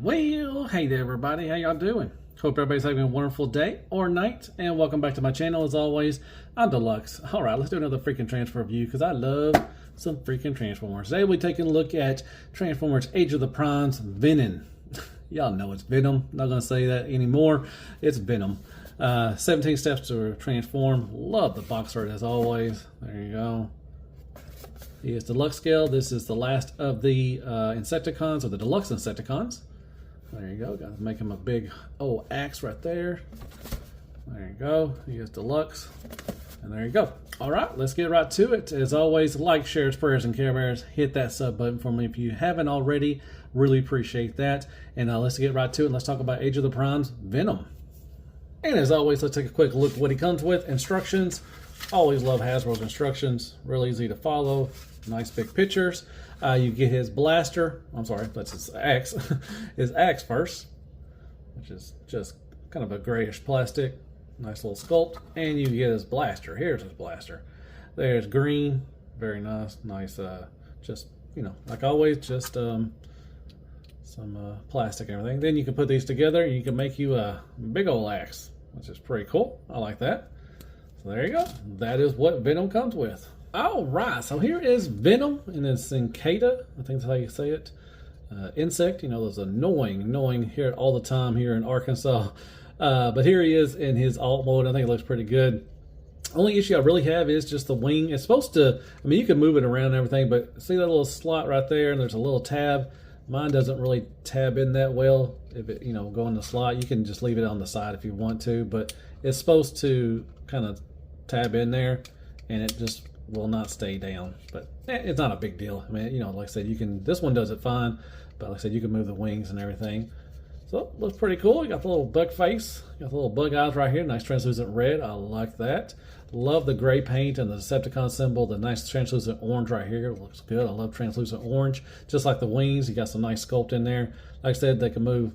Well, hey there everybody, how y'all doing? Hope everybody's having a wonderful day or night, and welcome back to my channel. As always, I'm Deluxe. Alright, let's do another freaking Transformer review because I love some freaking Transformers. Today we'll be taking a look at Transformers Age of the Primes VENIN. Y'all know it's Venom, not going to say that anymore. It's Venom. 17 steps to transform. Love the box art as always. There you go. He is deluxe scale. This is the last of the Insecticons, or the Deluxe Insecticons. There you go. Got to make him a big old axe right there. There you go. He is deluxe. And there you go. All right, let's get right to it. As always, like, shares, prayers, and care bears. Hit that sub button for me if you haven't already. Really appreciate that. And let's get right to it. Let's talk about Age of the Primes Venom. And as always, let's take a quick look at what he comes with. Instructions. Always love Hasbro's instructions. Real easy to follow. Nice big pictures. You get his blaster. I'm sorry, that's his axe. His axe first, which is just kind of a grayish plastic. Nice little sculpt. And you get his blaster. Here's his blaster. There's green. Very nice. Nice, just, you know, like always, just some plastic and everything. Then you can put these together and you can make you a big old axe, which is pretty cool. I like that. So there you go. That is what Venom comes with. All right, so here is Venom in his cicada. I think that's how you say it. Insect, you know, those annoying, hear it all the time here in Arkansas. But here he is in his alt mode. I think it looks pretty good. Only issue I really have is just the wing. It's supposed to, I mean, you can move it around and everything, but see that little slot right there, and there's a little tab. Mine doesn't really tab in that well. If it, you know, go in the slot, you can just leave it on the side if you want to, but it's supposed to kind of tab in there, and it just will not stay down. But it's not a big deal. I mean, you know, like I said, you can, this one does it fine, but like I said, you can move the wings and everything. So looks pretty cool. You got the little bug face, you got the little bug eyes right here, nice translucent red. I like that. Love the gray paint and the Decepticon symbol. The nice translucent orange right here looks good. I love translucent orange. Just like the wings, you got some nice sculpt in there. Like I said, they can move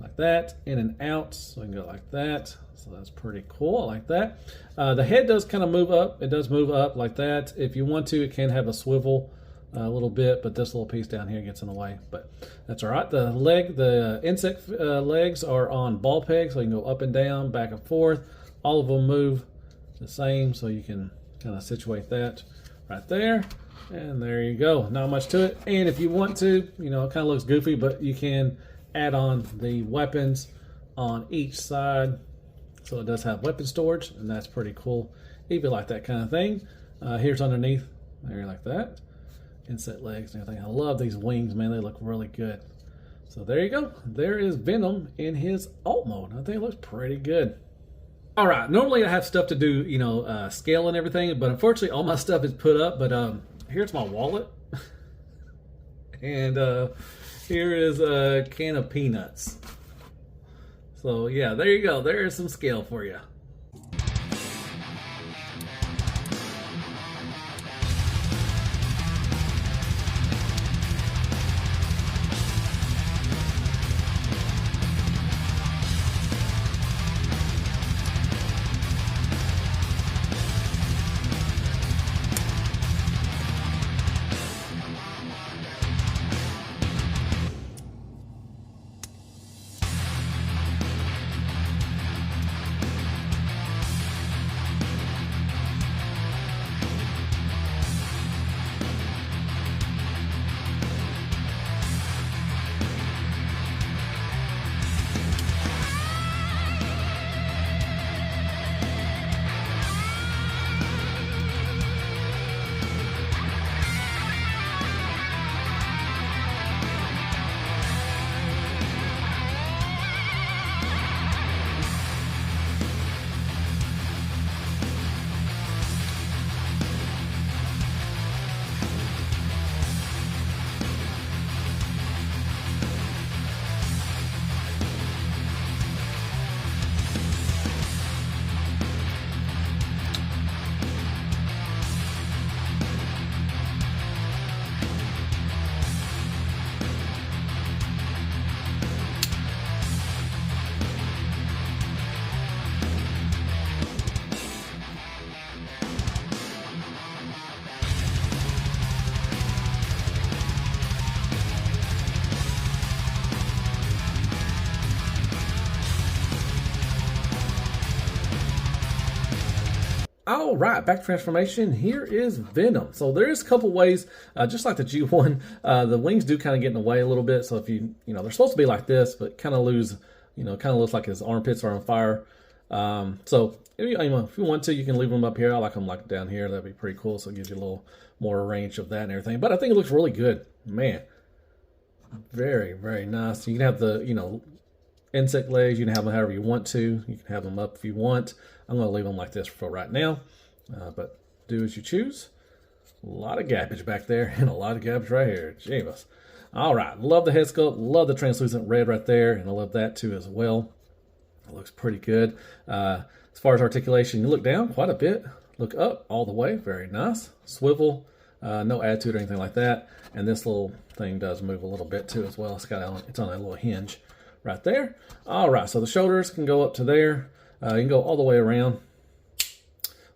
like that, in and out, so you can go like that. So that's pretty cool. I like that. The head does kind of move up. It does move up like that. If you want to, it can have a swivel a little bit, but this little piece down here gets in the way. But that's all right. The insect legs are on ball pegs, so you can go up and down, back and forth. All of them move the same, so you can kind of situate that right there. And there you go. Not much to it. And if you want to, you know, it kind of looks goofy, but you can add on the weapons on each side. So it does have weapon storage, and that's pretty cool if you like that kind of thing. Here's underneath, there like that. Insect legs and everything. I love these wings, man. They look really good. So there you go. There is Venom in his alt mode. I think it looks pretty good. All right, normally I have stuff to do, you know, scale and everything, but unfortunately all my stuff is put up. But here's my wallet. And here is a can of peanuts. So yeah, there you go. There is some scale for you. All right, back to transformation. Here is Venom. So there is a couple ways, just like the G1, the wings do kind of get in the way a little bit. So if you know, they're supposed to be like this, but kind of lose, you know, kind of looks like his armpits are on fire. So if you want to, you can leave them up here. I like them like down here. That'd be pretty cool. So it gives you a little more range of that and everything. But I think it looks really good, man. Very, very nice. You can have the, you know, insect legs. You can have them however you want to. You can have them up if you want. I'm going to leave them like this for right now, but do as you choose. A lot of gappage back there and a lot of gappage right here. Jeebus. All right, love the head sculpt, love the translucent red right there, and I love that too as well. It looks pretty good. As far as articulation, you look down quite a bit, look up all the way, very nice. Swivel, no attitude or anything like that, and this little thing does move a little bit too as well. It's on a little hinge right there. All right, so the shoulders can go up to there. You can go all the way around.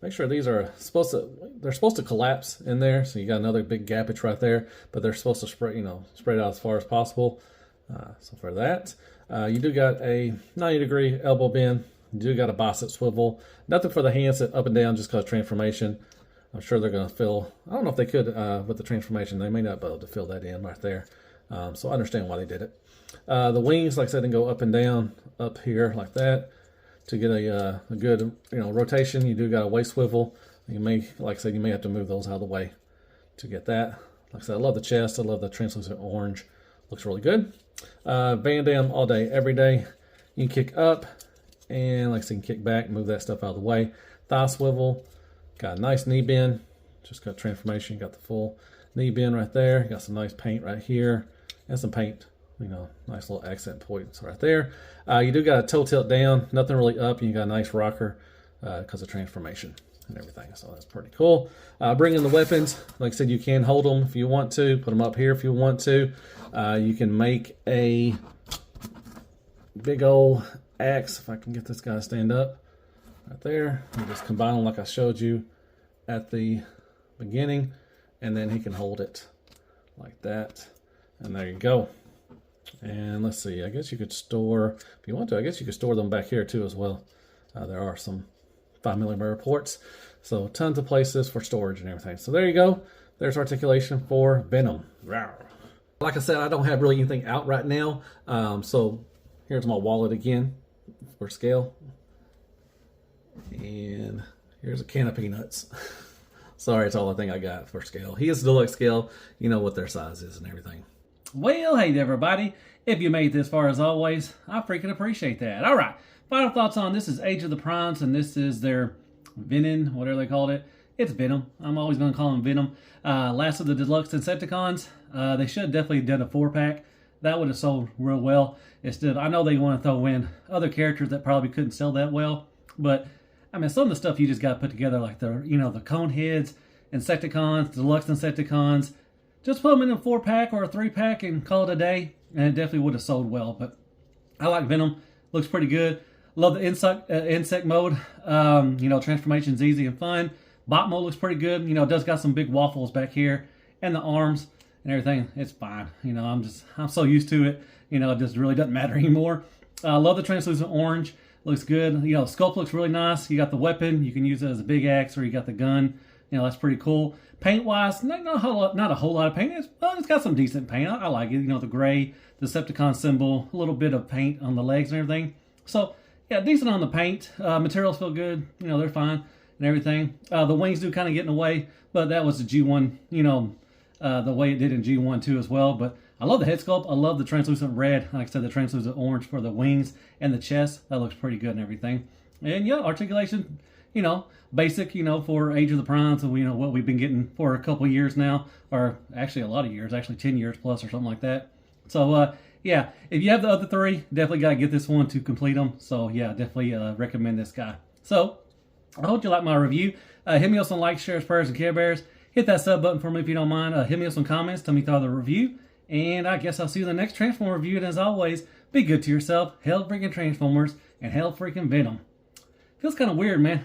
Make sure these are supposed to collapse in there. So you got another big gappage right there, but they're supposed to spread, you know, spread out as far as possible. So for that, you do got a 90-degree elbow bend. You do got a bicep swivel. Nothing for the hands up and down just because transformation. I'm sure they're going to fill. I don't know if they could with the transformation. They may not be able to fill that in right there. So I understand why they did it. The wings, like I said, they go up and down up here like that. To get a good, you know, rotation, you do got a waist swivel. You may, like I said, you may have to move those out of the way to get that. Like I said, I love the chest. I love the translucent orange. Looks really good. Van Damme all day, every day. You can kick up, and like I said, you can kick back, move that stuff out of the way. Thigh swivel. Got a nice knee bend. Just got transformation. You got the full knee bend right there. You got some nice paint right here, and some paint. You know, nice little accent points right there. You do got a toe tilt down, nothing really up. You got a nice rocker because of transformation and everything. So that's pretty cool. Bring in the weapons. Like I said, you can hold them if you want to. Put them up here if you want to. You can make a big old axe. If I can get this guy to stand up right there. You just combine them like I showed you at the beginning. And then he can hold it like that. And there you go. And let's see, I guess you could store, if you want to, I guess you could store them back here too as well. There are some 5mm ports. So tons of places for storage and everything. So there you go. There's articulation for Venom. Like I said, I don't have really anything out right now. So here's my wallet again for scale. And here's a can of peanuts. Sorry, it's all the thing I got for scale. He is deluxe scale. You know what their size is and everything. Well, hey everybody. If you made it this far, as always, I freaking appreciate that. All right, final thoughts on this is Age of the Primes, and this is their VENIN, whatever they called it. It's Venom. I'm always going to call them Venom. Last of the Deluxe Insecticons. They should have definitely done a 4-pack. That would have sold real well. Instead, I know they want to throw in other characters that probably couldn't sell that well, but I mean, some of the stuff you just got to put together, like the, you know, the cone heads, Insecticons, Deluxe Insecticons. Just put them in a 4-pack or a 3-pack and call it a day, and it definitely would have sold well. But I like Venom. Looks pretty good. Love the insect mode. You know, transformation's easy and fun. Bot mode looks pretty good. You know, it does got some big waffles back here, and the arms and everything. It's fine. You know, I'm so used to it. You know, it just really doesn't matter anymore. Love the translucent orange. Looks good. You know, sculpt looks really nice. You got the weapon. You can use it as a big axe, or you got the gun. You know, that's pretty cool. Paint-wise, not a whole lot of paint. It's got some decent paint. I like it. You know, the gray, the Decepticon symbol, a little bit of paint on the legs and everything. So, yeah, decent on the paint. Materials feel good. You know, they're fine and everything. The wings do kind of get in the way, but that was the G1, you know, the way it did in G1 too as well. But I love the head sculpt. I love the translucent red. Like I said, the translucent orange for the wings and the chest. That looks pretty good and everything. And, yeah, articulation, you know, basic, you know, for Age of the Primes, and you know what we've been getting for a couple of years now, or actually a lot of years, actually 10 years plus or something like that. So yeah, if you have the other 3, definitely got to get this one to complete them. So yeah, definitely recommend this guy. So I hope you like my review. Hit me up on likes, shares, prayers, and Care Bears. Hit that sub button for me if you don't mind. Hit me up some comments. Tell me you thought of the review. And I guess I'll see you in the next Transformer review. And as always, be good to yourself. Hell freaking Transformers and hell freaking Venom. Feels kind of weird, man.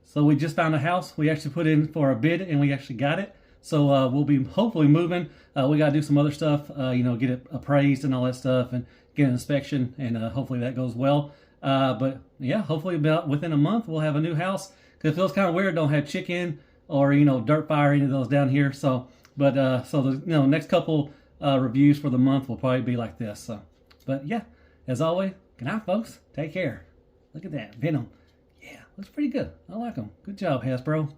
So we just found a house. We actually put in for a bid and we actually got it. So we'll be hopefully moving. We got to do some other stuff, you know, get it appraised and all that stuff and get an inspection, and hopefully that goes well. But yeah, hopefully about within a month we'll have a new house because it feels kind of weird. Don't have chicken or dirt fire, any of those down here. So, but so the next couple reviews for the month will probably be like this. So, but yeah, as always, good night, folks. Take care. Look at that Venom. Yeah, looks pretty good. I like them. Good job, Hasbro.